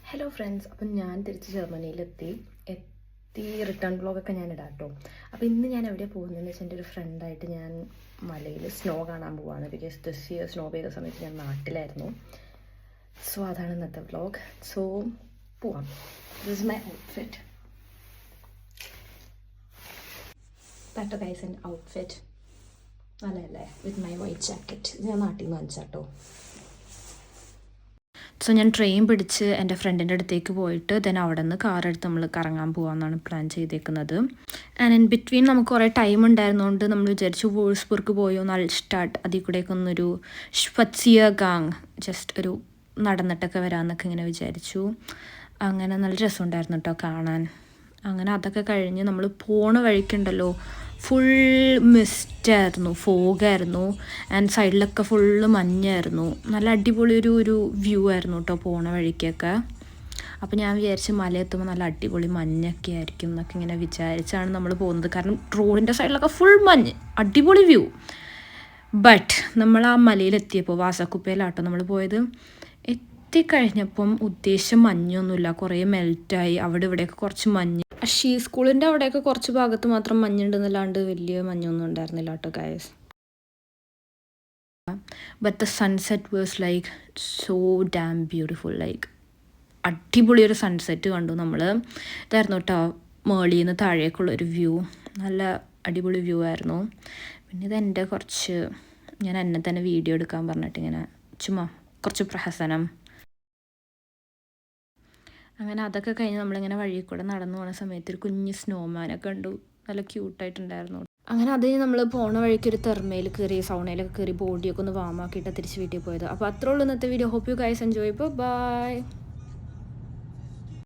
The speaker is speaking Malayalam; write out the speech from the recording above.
ഹലോ ഫ്രണ്ട്സ്, അപ്പം ഞാൻ തിരിച്ച് ജർമ്മനിയിലെത്തി റിട്ടേൺ വ്ളോഗൊക്കെ ഞാൻ ഇടാം കേട്ടോ. അപ്പോൾ ഇന്ന് ഞാൻ എവിടെയാണ് പോകുന്നതെന്ന് വെച്ചാൽ എൻ്റെ ഒരു ഫ്രണ്ടായിട്ട് ഞാൻ മലയിൽ സ്നോ കാണാൻ പോവാണ്. ബിക്കോസ് ദിസ് ഇയർ സ്നോ പെയ്ത സമയത്ത് ഞാൻ നാട്ടിലായിരുന്നു. സോ അതാണ് ഇന്നത്തെ വ്ളോഗ്. സോ പോവാം. This is my outfit. That guys എൻ്റെ ഔട്ട്ഫിറ്റ് നല്ലതല്ലേ, വിത്ത് മൈ വൈറ്റ് ജാക്കറ്റ്. ഞാൻ നാട്ടിൽ നിന്ന് വാങ്ങിച്ചാട്ടോ. സോ ഞാൻ ട്രെയിൻ പിടിച്ച് എൻ്റെ ഫ്രണ്ടിൻ്റെ അടുത്തേക്ക് പോയിട്ട് ദെൻ അവിടെ നിന്ന് കാറെടുത്ത് നമ്മൾ കറങ്ങാൻ പോകാമെന്നാണ് പ്ലാൻ ചെയ്തേക്കുന്നത്. ആൻഡ് ഇൻ ബിറ്റ്വീൻ നമുക്ക് കുറേ ടൈം ഉണ്ടായിരുന്നതുകൊണ്ട് നമ്മൾ വിചാരിച്ചു വോൾസ്ബർഗ് പോയോ അൽസ്റ്റാട്ട് അതിൽ കൂടെയൊക്കെ ഒന്നൊരു ഷ്പത്സിയ ഗാങ് ജസ്റ്റ് ഒരു നടന്നിട്ടൊക്കെ വരാമെന്നൊക്കെ ഇങ്ങനെ വിചാരിച്ചു. അങ്ങനെ നല്ല രസമുണ്ടായിരുന്നു കേട്ടോ കാണാൻ. അങ്ങനെ അതൊക്കെ കഴിഞ്ഞ് നമ്മൾ പോണ വഴിക്കുണ്ടല്ലോ ഫുൾ മിസ്റ്റായിരുന്നു, ഫോഗായിരുന്നു. ആൻഡ് സൈഡിലൊക്കെ ഫുള്ള് മഞ്ഞായിരുന്നു. നല്ല അടിപൊളി ഒരു വ്യൂ ആയിരുന്നു കേട്ടോ പോണ വഴിക്കൊക്കെ. അപ്പോൾ ഞാൻ വിചാരിച്ച് മലയെത്തുമ്പോൾ നല്ല അടിപൊളി മഞ്ഞൊക്കെ ആയിരിക്കും എന്നൊക്കെ ഇങ്ങനെ വിചാരിച്ചാണ് നമ്മൾ പോകുന്നത്. കാരണം റോഡിൻ്റെ സൈഡിലൊക്കെ ഫുൾ മഞ്ഞ്, അടിപൊളി വ്യൂ. ബട്ട് നമ്മൾ ആ മലയിലെത്തിയപ്പോൾ വാസക്കുപ്പയിലാട്ടോ നമ്മൾ പോയത്. എത്തിക്കഴിഞ്ഞപ്പം ഉദ്ദേശം മഞ്ഞൊന്നുമില്ല, കുറേ മെൽറ്റായി. അവിടെ ഇവിടെയൊക്കെ കുറച്ച് മഞ്ഞ്. ഷീ സ്കൂളിൻ്റെ അവിടെയൊക്കെ കുറച്ച് ഭാഗത്ത് മാത്രം മഞ്ഞുണ്ടെന്നല്ലാണ്ട് വലിയ മഞ്ഞൊന്നും ഉണ്ടായിരുന്നില്ല കേട്ടോ guys. But the sunset was like so dam beautiful. Like അടിപൊളി ഒരു സൺസെറ്റ് കണ്ടു നമ്മൾ. ഇതായിരുന്നു കേട്ടോ മേളിൽ നിന്ന് താഴേക്കുള്ളൊരു വ്യൂ. നല്ല അടിപൊളി വ്യൂ ആയിരുന്നു. പിന്നെ ഇതെൻ്റെ കുറച്ച് ഞാൻ എന്നെ തന്നെ വീഡിയോ എടുക്കാൻ പറഞ്ഞിട്ട് ഇങ്ങനെ ചുമ്മാ കുറച്ച് പ്രഹസനം. അങ്ങനെ അതൊക്കെ കഴിഞ്ഞ് നമ്മളിങ്ങനെ വഴി കൂടെ നടന്നു പോകുന്ന സമയത്ത് ഒരു കുഞ്ഞ് സ്നോമാനൊക്കെ കണ്ടു. നല്ല ക്യൂട്ടായിട്ടുണ്ടായിരുന്നു. അങ്ങനെ അത് നമ്മൾ പോണ വഴിക്ക് ഒരു തെർമയിൽ കയറി സൗണയിലൊക്കെ കയറി ബോഡിയൊക്കെ ഒന്ന് വാമാക്കിയിട്ട് തിരിച്ച് വീട്ടിൽ പോയത്. അപ്പോൾ അത്രേ ഉള്ളൂ ഇന്നത്തെ video. Hope you guys enjoy. By.